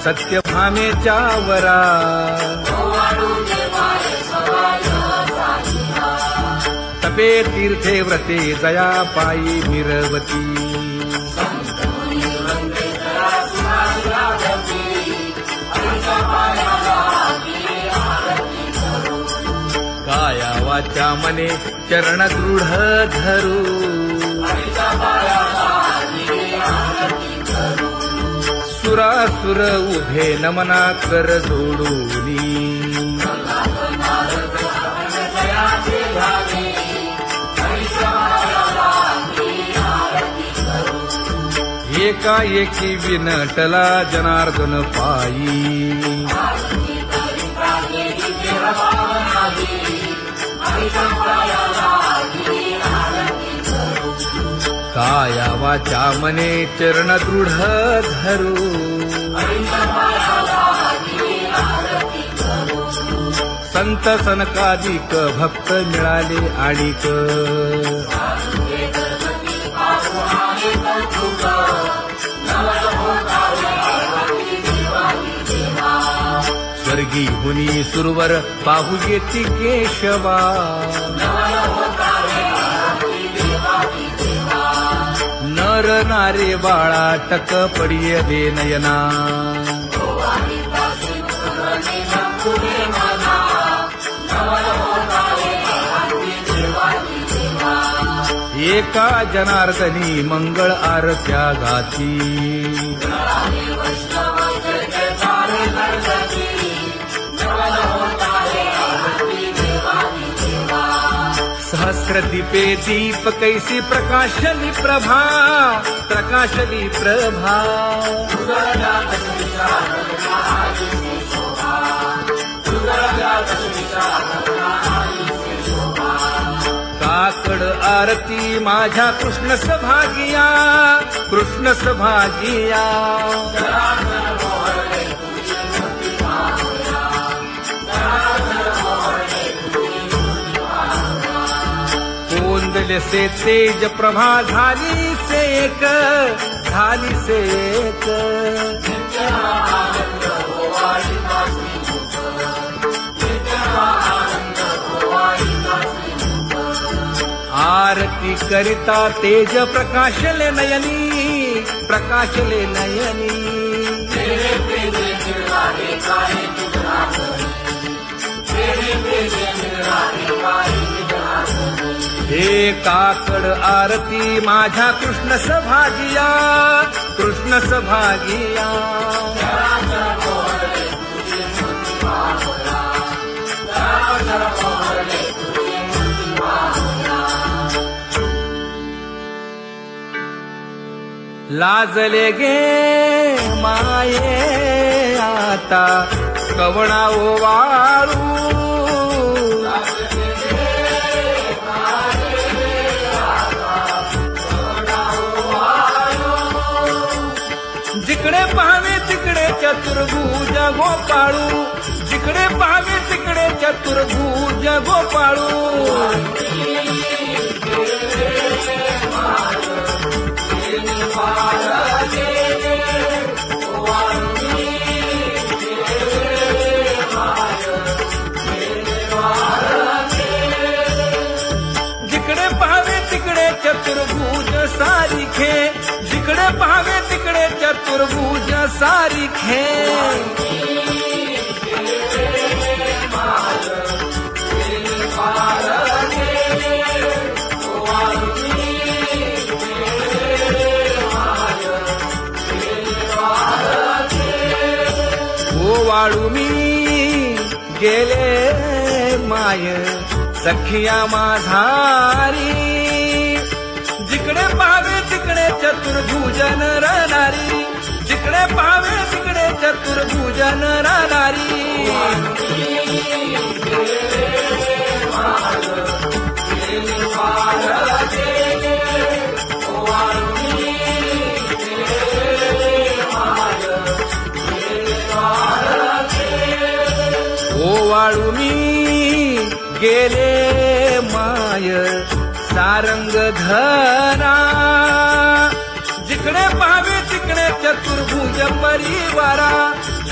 सत्यभामेच्या वरा तपे तीर्थे व्रते जया पायी मिरवती काया वाचा मने चरण दृढ धरू सुरासुर उभे नमना कर जोडूनी एकाएकी विनटला जनार्दन पायी काया वाचा मने चरण दृढ धरू संत सनकादिक भक्त मिळाले आणिक स्वर्गी हुनी सुरवर पाहू येती केशवा नर नारे बाळा टक पडिये दे नयना एका जनार्दनी मंगळ आरत्या गाती सहस्र दीपे दीप कैसी प्रकाशली प्रभा प्रकाशली प्रभा काकड आरती माझ्या कृष्ण सभागिया कृष्ण सभागिया कोंदले से तेज प्रभा झाली से एक झाली से एक आरती करिता तेज प्रकाशले नयनी प्रकाशले नयनी हे काकड आरती माझ्या कृष्ण सभागिया कृष्ण सभागिया लाजले गे माये आता कवणा ओवाळू जिकडे पाहावे तिकडे चतुर्भुज गोपाळू जिकडे पाहावे तिकडे चतुर्भुज गोपाळू जिकडे पाहावे तिकडे चतुर्भुज सारिखे जिकडे पाहावे तिकडे चतुर्भुज सारिखे ओवाळू मी गेले माय सखिया माझारी जिकडे पाहावे तिकडे चतुर्भुज नरनारी जिकडे पाहावे तिकडे चतुर्भुज नरनारी ओवाळू मी गेले माय सारंग धरा जिकडे पाहावे तिकडे चतुर्भुज परिवारा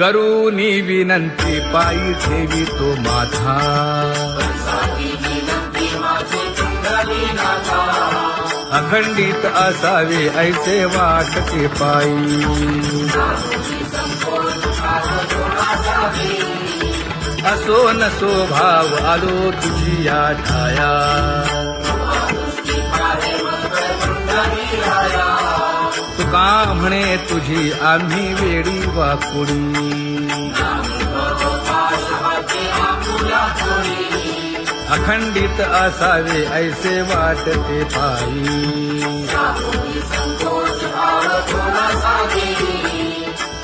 करूनी विनंती पायी ठेवी तो माझा अखंडित असावे ऐसे वाटते पायी असो नसो भाव आलो तुझी या ठाया तुका म्हणे तुझी आम्ही वेडी वाकुडी अखंडित असावे ऐसे वाटते पायी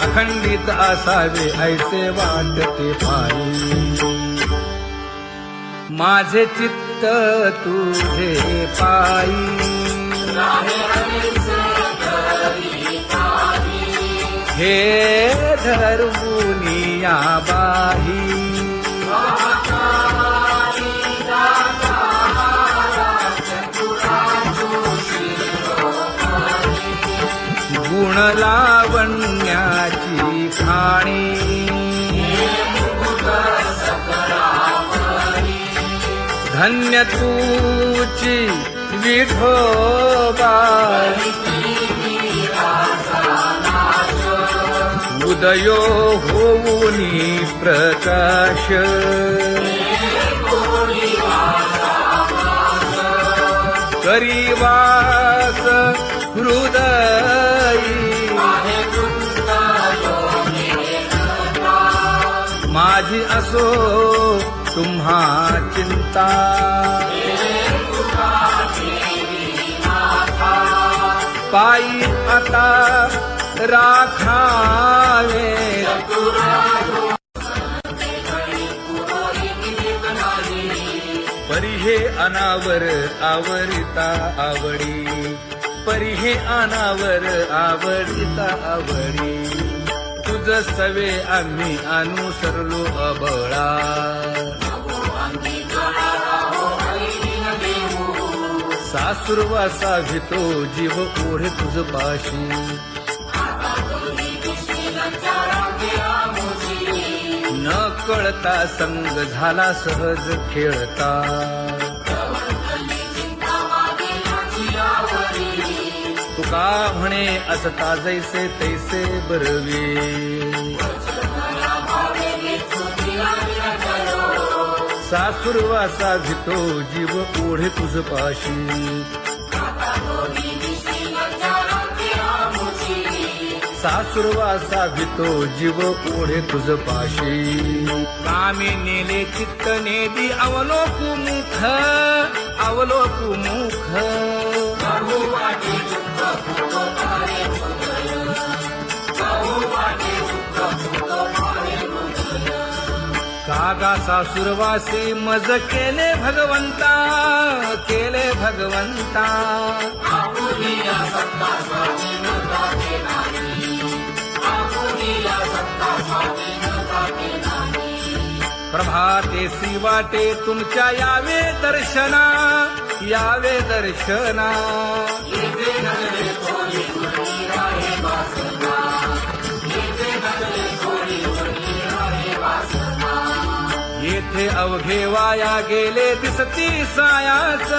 अखंडित असावे ऐसे वाटते पायी माझे चित्त तुझे पायी हे धर्मुनिया बाही गुण लावण्याची खाणी धन्य तूची विठोबा उदयो होऊनी प्रकाश करीवास हृदयी माझी असो तुम्हा चिंता पायी आता राखावे परी हे अनावर आवरिता आवडी परी हे अनावर आवडिता आवडी तुझ सवे आम्ही अनुसरलो अबळा सासुरवासा भितो जीव ओढे तुझ पाशी न कळता संग झाला सहज खेळता तुका म्हणे असता जैसे तैसे बरवे सासुरवासा भितो जीव ओढे तुझ पाशी सासुरवासा भितो जीव ओढे तुझ पाशी कामी नेले चित्त नेदी अवलोकु मुख अवलोकु मुख कागा सासुरवासी मज केले भगवंता केले भगवंता प्रभाते वाटे तुमच्या यावे दर्शना यावे दर्शना येथे अवघे वाया गेले दिसती सायास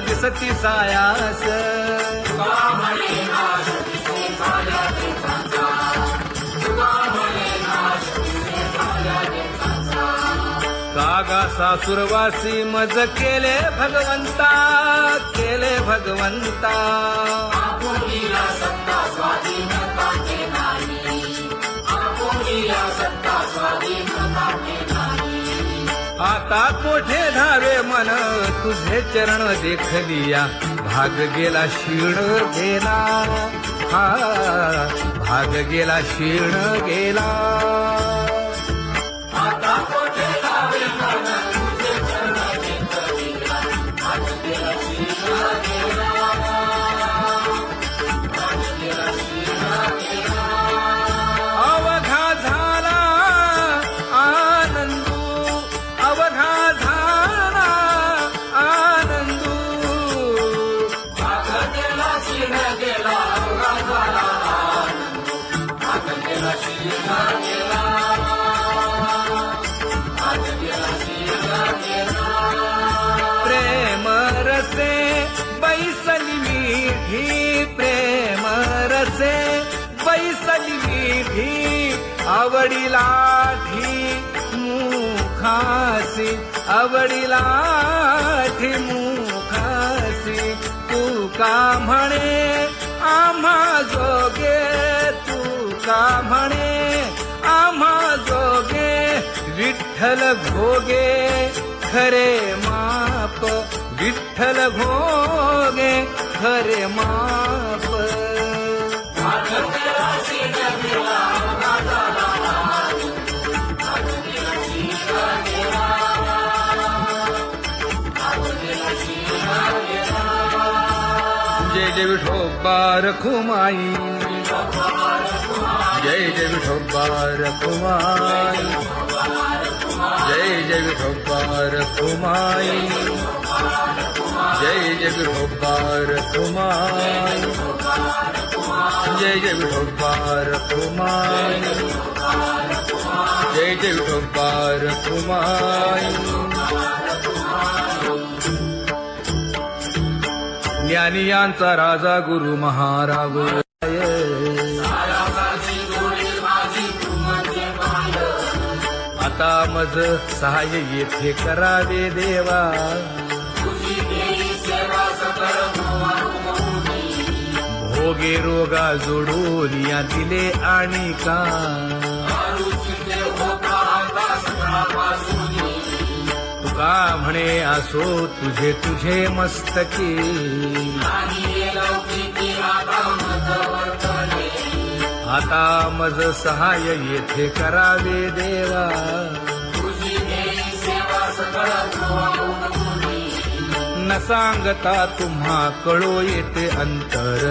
दिसती सायास कागा सासुरवासी मज केले भगवंता केले भगवंता आता कोठे धावे मन तुझे चरण देखलिया भाग गेला क्षीण गेला हा भाग गेला क्षीण गेला आता कोठे धावे मन तुझे चरण देखलिया भाग गेला क्षीण गेला अवघा झाला आनंदू अवघा झाला आनंदू भाग गेला क्षीण गेला अवघा झाला आनंदू भाग गेला क्षीण गेला मुखासे बैसली विधी आवडीला मुखासी आवडीला मुखासी तू का म्हणे आम्हा जोगे तू का म्हणे आम्हा जोगे विठ्ठल भोगे खरे माप विठ्ठल भोगे खरे माप जय जय विठोबा रखुमाई जय जय विठोबा रखुमाई जय जय विठोबा रखुमाई जय जय विठोबा रखुमाई जय जय विठोबा रखुमाई जय जय विठोबा रखुमाई ज्ञानियांचा राजा गुरु महाराज आता मज सहाय्य येथे करावे देवा भोगे रोगा जोडून या दिले आणि का तुका म्हणे असो तुझे तुझे मस्तकी आता मज सहाय्य येथे करावे देवा न सांगता तुम्हा कळो येते अंतर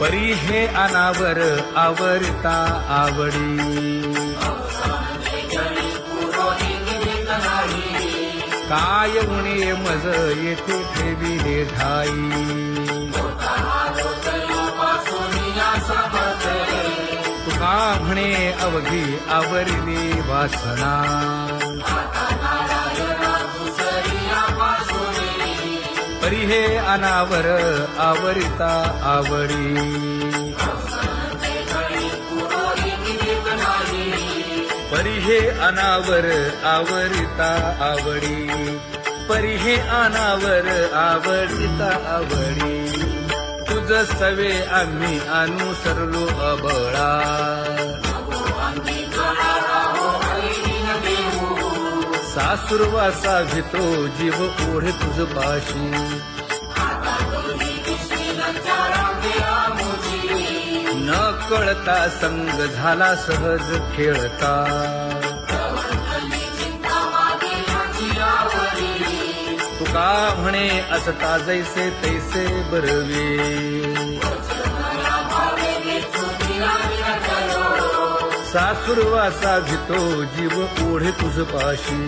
परी हे अनावर आवरता आवडी काय उणे मज येथे ठेविले ठाई तुका म्हणे अवघी आवरली वासना परी हे अनावर आवरिता आवडी परी हे अनावर आवरिता आवडी परी हे अनावर आवडिता आवडी तुझ सवे आम्ही अनुसरलो अबळा सासुरवासा भितो जीव ओढे तुझ पाशी न कळता संग झाला सहज खेळता तुका म्हणे असता जैसे तैसे बरवे सासुरवासा भितो जीव ओढे तुझ पाशी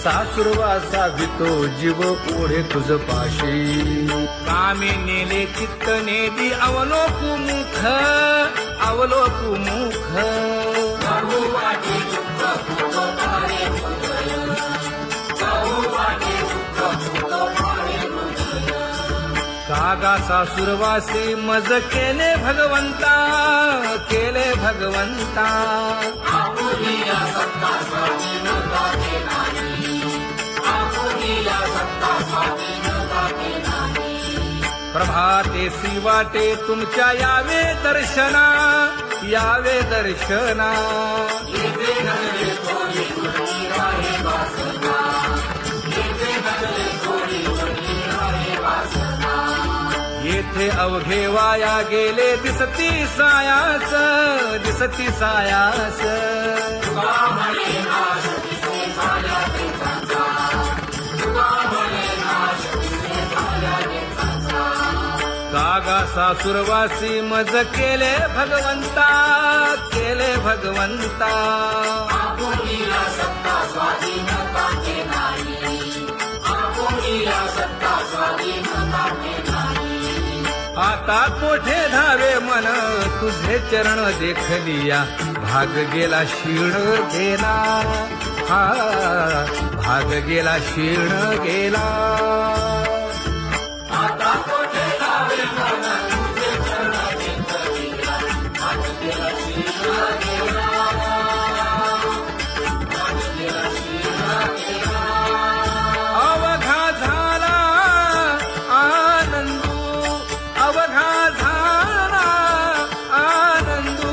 सासुरवासा भितो जीव ओढे तुझ पाशी कामे नेले चित्त नेदी अवलोकु मुख अवलोकु मुख कागा सासुरवासी मज केले भगवंता केले भगवंता प्रभाते सी वाटे तुमच्या यावे दर्शना यावे दर्शना येथे अवघे वाया गेले दिसती सायास दिसती सायास कागा सासुरवासी मज केले भगवंता केले भगवंता आता कोठे धावे मन तुझे चरण देखलिया भाग गेला शीण गेला हा भाग गेला शीर्ण गेला अवघा झाला आनंदू अवघा झाला आनंदू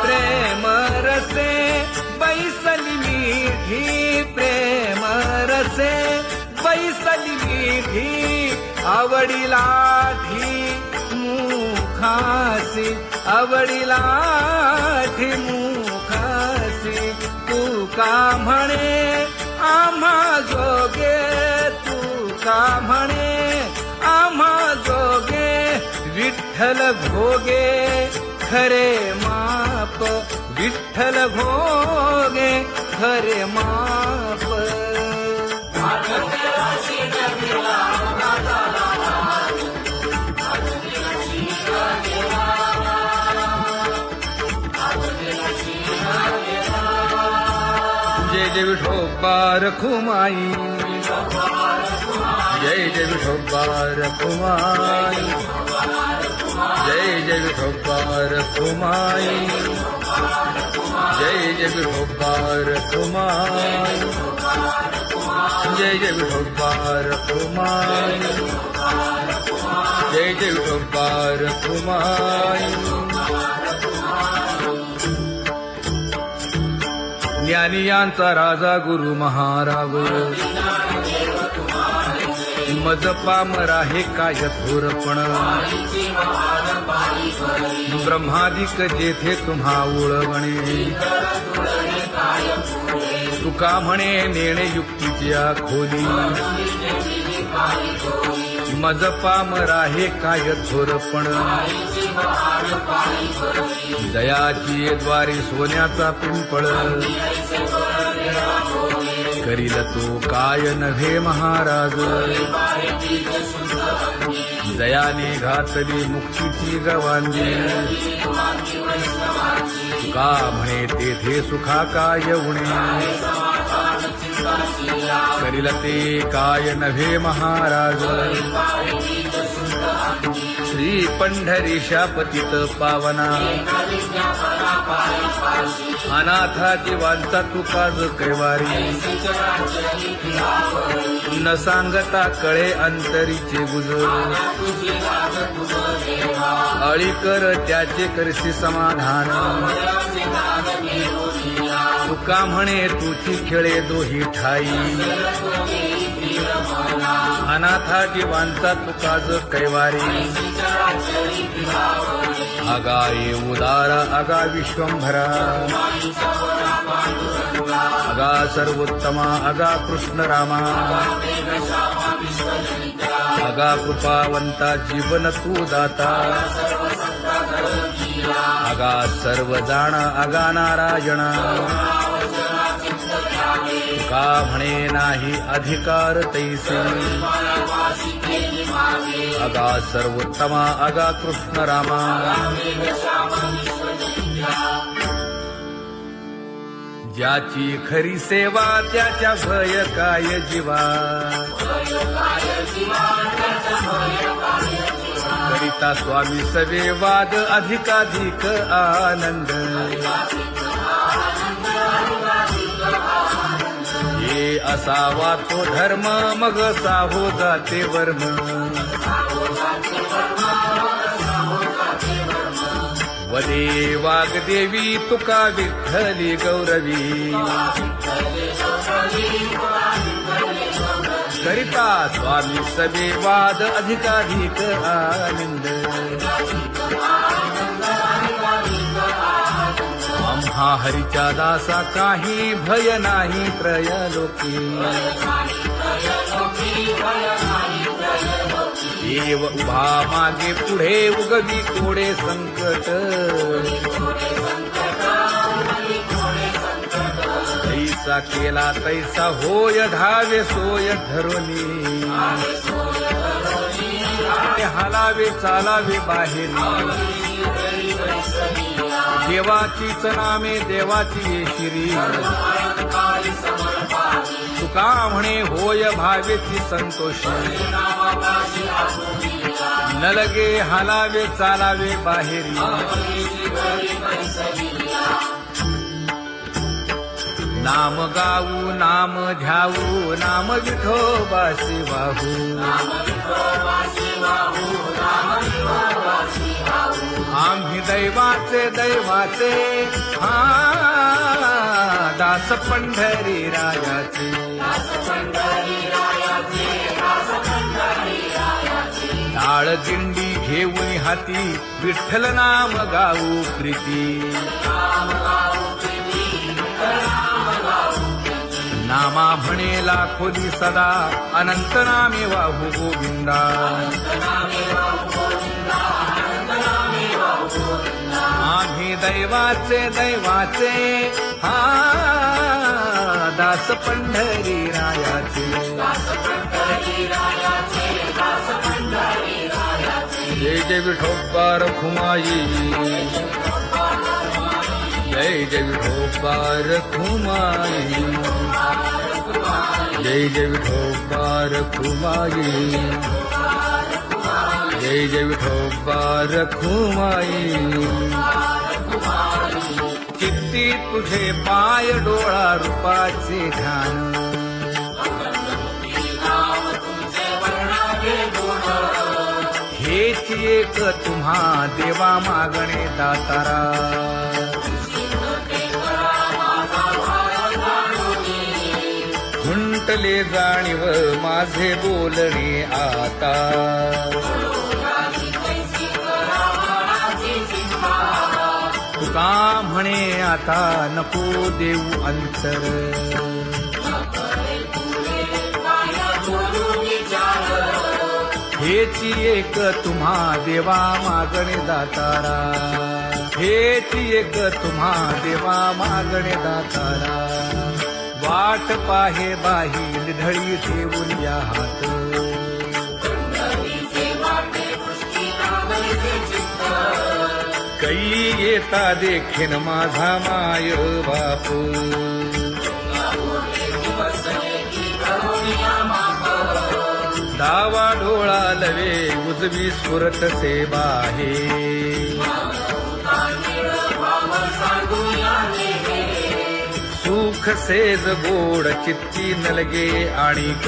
प्रेम रसे बैसली मीठी प्रेम रसे बैसली मीठी आवडीला ठी मुखासी आवडीला ठी मुखासी तू का म्हणे आम्हा जोगे तू का म्हणे आम्हा जोगे विठ्ठल भोगे खरे माप विठ्ठल भोगे खरे माप जय जय विठोबा रखुमाई जय जय विठोबा रखुमाई जय जय विठोबा रखुमाई जय जय विठोबा रखुमाई जय जय विठोबा रखुमाई जय जय विठोबा रखुमाई ज्ञानियांचा राजा गुरु महाराज मज पामरा हे काय थोरपण ब्रह्मादिक जेथे तुम्हा उळवणे तुका म्हणे नेणे युक्तीची खोली मज पामरा हे काय थोरपण दयाची द्वारे सोन्याचा पिंपळ करील तो काय नव्हे महाराज दयाने घातली मुक्तीची गवांजी का म्हणे तेथे सुखा काय उणे करील ते काय नव्हे महाराज श्री पंढरीशा पतित पावना अनाथा जीवांचा तुकाज कैवारी न सांगता कळे अंतरीचे गुजर अळी कर त्याचे करशी समाधान तुका म्हणे तुची खेळे दोही ठाई अनाथा जीवांचा तुकाज कैवारी अगा ये उदार अगा विश्वंभरा अगा सर्वोत्तमा अगा कृष्ण रामा अगा कृपावंता जीवन तू दाता अगा सर्व जाणा अगा नारायणा का म्हणे नाही अधिकार तैसे अगा सर्वोत्तमा अगा कृष्ण रामा ज्याची खरी सेवा त्याच्या भय काय जीवा करिता स्वामी सवे वाद अधिकाधिक आनंद हे असावा तो धर्म मग साहो जाते वर्म वदे वाग्देवी तुका विठ्ठली गौरवी करिता स्वामी सवे वाद अधिकाधिक आनंद आम्हा हरीच्या दासा काही भय नाही त्रयलोकी देव उभा मागे पुढे उगवी कोडे संकट जैसा केला तैसा होय धावे सोय धरोनी हलावे चालावे बाहेरी देवाचीच नामे देवाची येशिरी तुका म्हणे होय भावेची संतोषी न लगे हलावे चालावे बाहेरी नाम गाऊ नाम ध्याऊ नाम विठोबासी वाहू आम्ही दैवाचे दैवाचे हा दास पंढरी रायाचे टाळ दिंडी घेऊन हाती विठ्ठल नाम गाऊ प्रीती नामा म्हणेला खोली सदा अनंत नामे वाहू गोविंदा आम्ही दैवाचे दैवाचे हा दास पंढरी रायाचे जय जय विठोबा रखुमाई जय जय विठोबा रखुमाई जय जय विठोबा रखुमाई जय जय विठोबा रखुमाई चित्ती तुझे पाय डोळा रूपाचे ध्यान हेच एक तुम्हा देवा मागणे दातारा खुंटले जाणीव माझे बोलणे आता तुका म्हणे आता नको देऊ अंतर हेची एक तुम्हा देवा मागणे दातारा हेची एक तुम्हा देवा मागणे दातारा वाट पाहे बाही ढळी ठेवून या हात कै येता देखीन माझा माय बाप डावा डोळा लवे उजवी सुरत से बाहे सुख सेज गोड चित्ती नलगे आणिक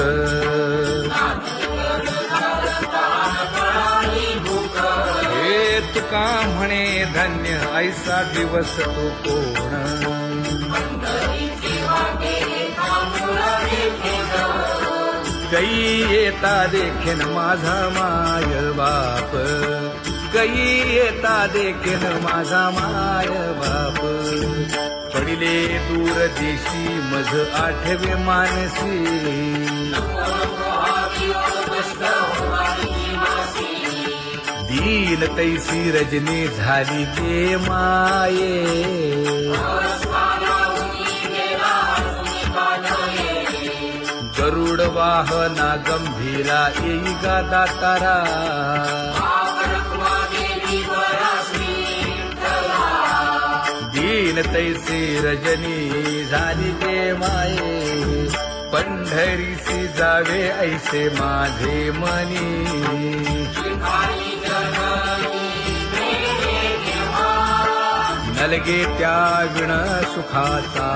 हे तुका म्हणे धन्य ऐसा दिवस तो कोण कै येता देखीन माझा माय बाप कै येता देखीन माझा माय बाप पडिले दूर देशी मज आठवे मानसी दीन तैसी रजनी झाली गे माये गरुड वाहना गंभीरा येई गा दातारा दीन तैसी रजनी झाली गे माये पंढरीसी जावे ऐसे माझे मनी नलगे त्या विण सुखाचा